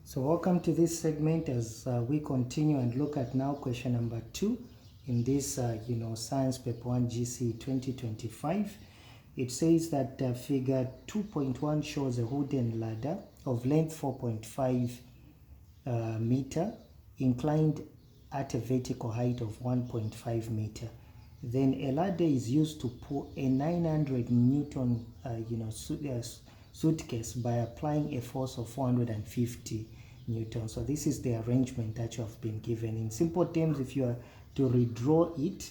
So welcome to this segment as we continue and look at now question number 2 in this Science Paper 1 GC 2025. It says that figure 2.1 shows a wooden ladder of length 4.5 meter inclined at a vertical height of 1.5 meter. Then a ladder is used to pull a 900 Newton suitcase by applying a force of 450 Newton. So this is the arrangement that you have been given. In simple terms, if you are to redraw it,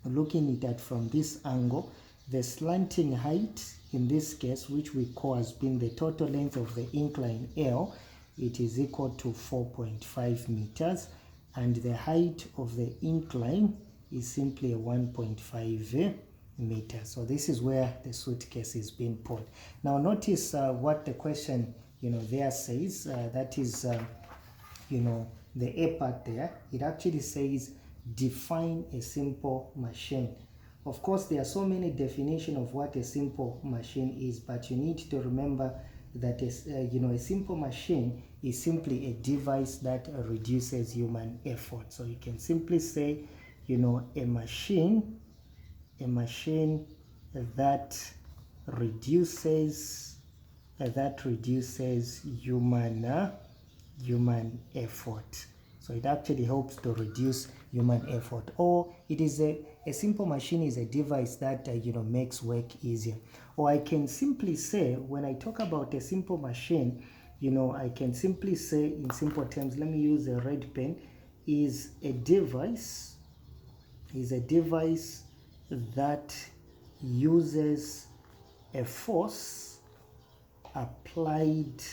looking at it from this angle, the slanting height in this case, which we call as being the total length of the incline L, it is equal to 4.5 meters, and the height of the incline is simply 1.5 meters. So this is where the suitcase is being pulled. Now notice what the question there says, that is the A part there. It actually says define a simple machine. Of course, there are so many definitions of what a simple machine is, but you need to remember that a simple machine is simply a device that reduces human effort. So you can simply say a machine that reduces human effort. So it actually helps to reduce human effort. Or it is a simple machine is a device that makes work easier. Or I can simply say, when I talk about a simple machine, I can simply say in simple terms, let me use a red pen, is a device that uses a force applied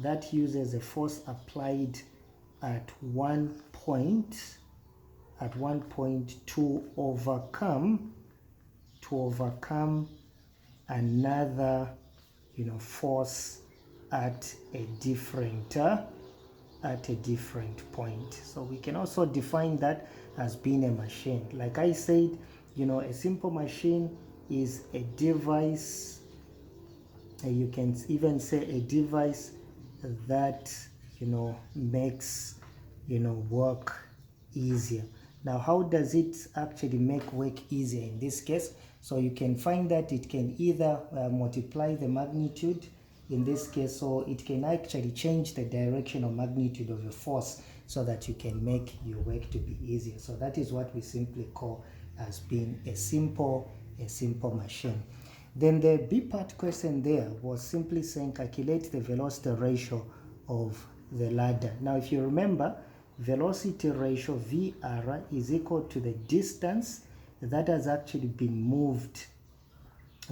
at one point to overcome another force at a different point. So we can also define that as being a machine. Like I said, a simple machine is a device, you can even say a device that makes work easier. Now how does it actually make work easier in this case? So you can find that it can either multiply the magnitude in this case, or it can actually change the direction or magnitude of a force so that you can make your work to be easier. So that is what we simply call as being a simple machine. Then the B part question there was simply saying calculate the velocity ratio of the ladder. Now if you remember, velocity ratio VR is equal to the distance that has actually been moved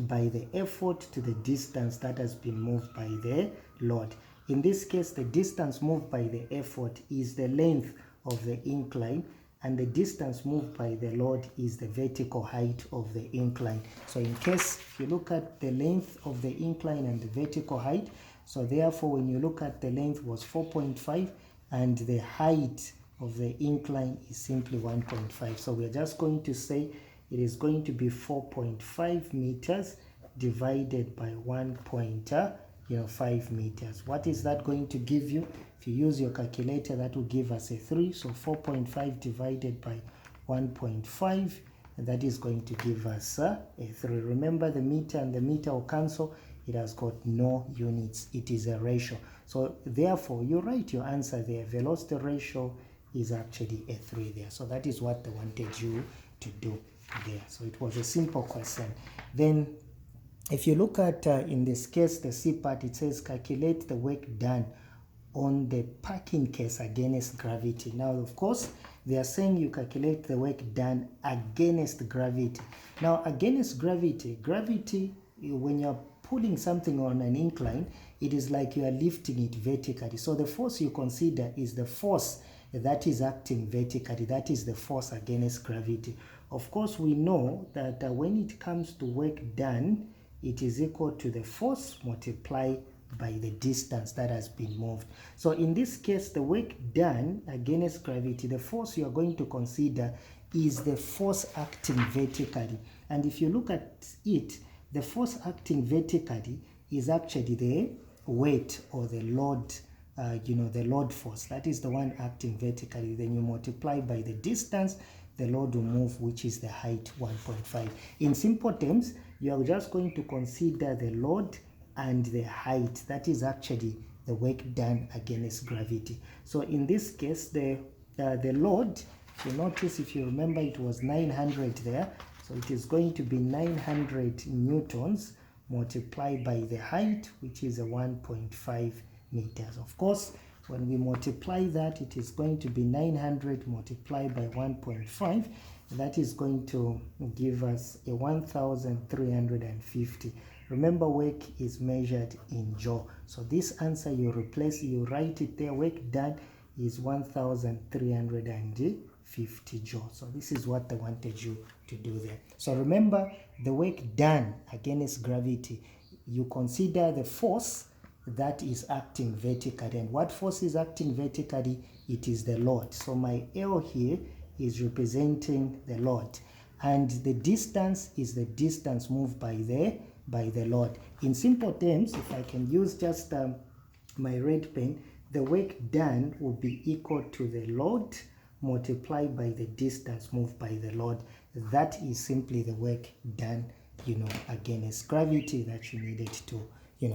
by the effort to the distance that has been moved by the load. In this case, the distance moved by the effort is the length of the incline, and the distance moved by the load is the vertical height of the incline. So in case, if you look at the length of the incline and the vertical height, so therefore when you look at the length was 4.5 and the height of the incline is simply 1.5. So we're just going to say it is going to be 4.5 meters divided by 1.5 meters. What is that going to give you? If you use your calculator, that will give us a 3. So 4.5 divided by 1.5, and that is going to give us a 3. Remember, the meter and the meter will cancel. It has got no units. It is a ratio. So therefore, you write your answer there. Velocity ratio is actually a 3 there. So that is what they wanted you to do there. So it was a simple question. Then if you look at in this case the C part, it says calculate the work done on the parking case against gravity. Now of course they are saying you calculate the work done against gravity. Now against gravity, when you're pulling something on an incline, it is like you are lifting it vertically. So the force you consider is the force that is acting vertically. That is the force against gravity. Of course, we know that when it comes to work done, it is equal to the force multiplied by the distance that has been moved. So in this case, the work done against gravity, the force you are going to consider is the force acting vertically. And if you look at it, the force acting vertically is actually the weight or the load the load force. That is the one acting vertically. Then you multiply by the distance the load will move, which is the height 1.5. In simple terms, you are just going to consider the load and the height. That is actually the work done against gravity. So in this case, the load, you notice, if you remember, it was 900 there. So it is going to be 900 newtons multiplied by the height, which is a 1.5 meters. Of course, when we multiply that, it is going to be 900 multiplied by 1.5. That is going to give us a 1,350. Remember, work is measured in joule. So this answer, you write it there, work done is 1,350 joule. So this is what they wanted you to do there. So remember, the work done against gravity, you consider the force that is acting vertically. And what force is acting vertically? It is the load. So my L here is representing the load, and the distance is the distance moved by the load. In simple terms, if I can use just my red pen, the work done will be equal to the load multiplied by the distance moved by the load. That is simply the work done, against gravity that you needed to,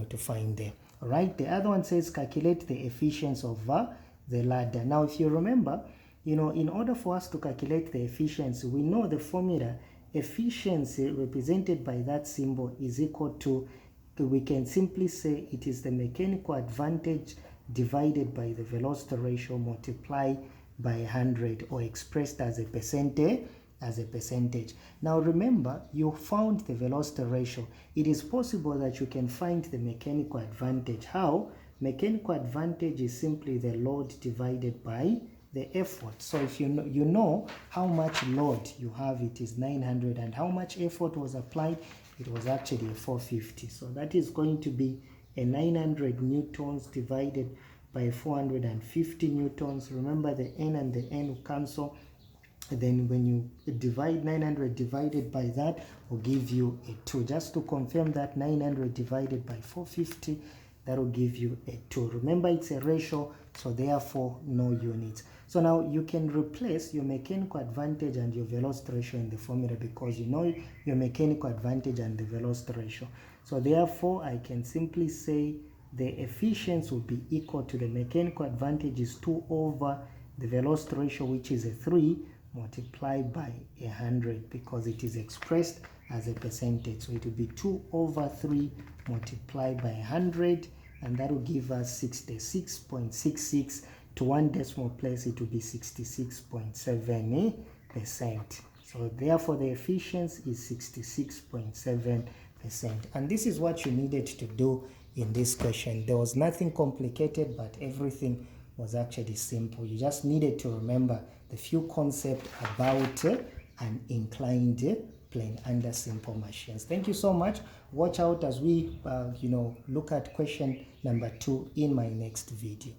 to find there. All right. The other one says calculate the efficiency of the ladder. Now, if you remember, in order for us to calculate the efficiency, we know the formula. Efficiency represented by that symbol is equal to, we can simply say it is the mechanical advantage divided by the velocity ratio multiplied by 100, or expressed as a percentage. Now remember, you found the velocity ratio. It is possible that you can find the mechanical advantage. How? Mechanical advantage is simply the load divided by the effort. So if you know how much load you have, it is 900, and how much effort was applied, it was actually a 450. So that is going to be a 900 newtons divided by 450 newtons. Remember, the n and the n will cancel. Then when you divide 900 divided by that, will give you a 2. Just to confirm that, 900 divided by 450, that will give you a 2. Remember, it's a ratio, so therefore no units. So now you can replace your mechanical advantage and your velocity ratio in the formula, because you know your mechanical advantage and the velocity ratio. So therefore I can simply say the efficiency will be equal to the mechanical advantage is 2 over the velocity ratio, which is a 3, multiplied by 100, because it is expressed as a percentage. So it will be 2 over 3 multiplied by 100, and that will give us 66.66. To one decimal place, it will be 66.7%. So therefore the efficiency is 66.7%. And this is what you needed to do in this question. There was nothing complicated, but everything was actually simple. You just needed to remember the few concepts about an inclined plane under simple machines. Thank you so much. Watch out as we look at question number 2 in my next video.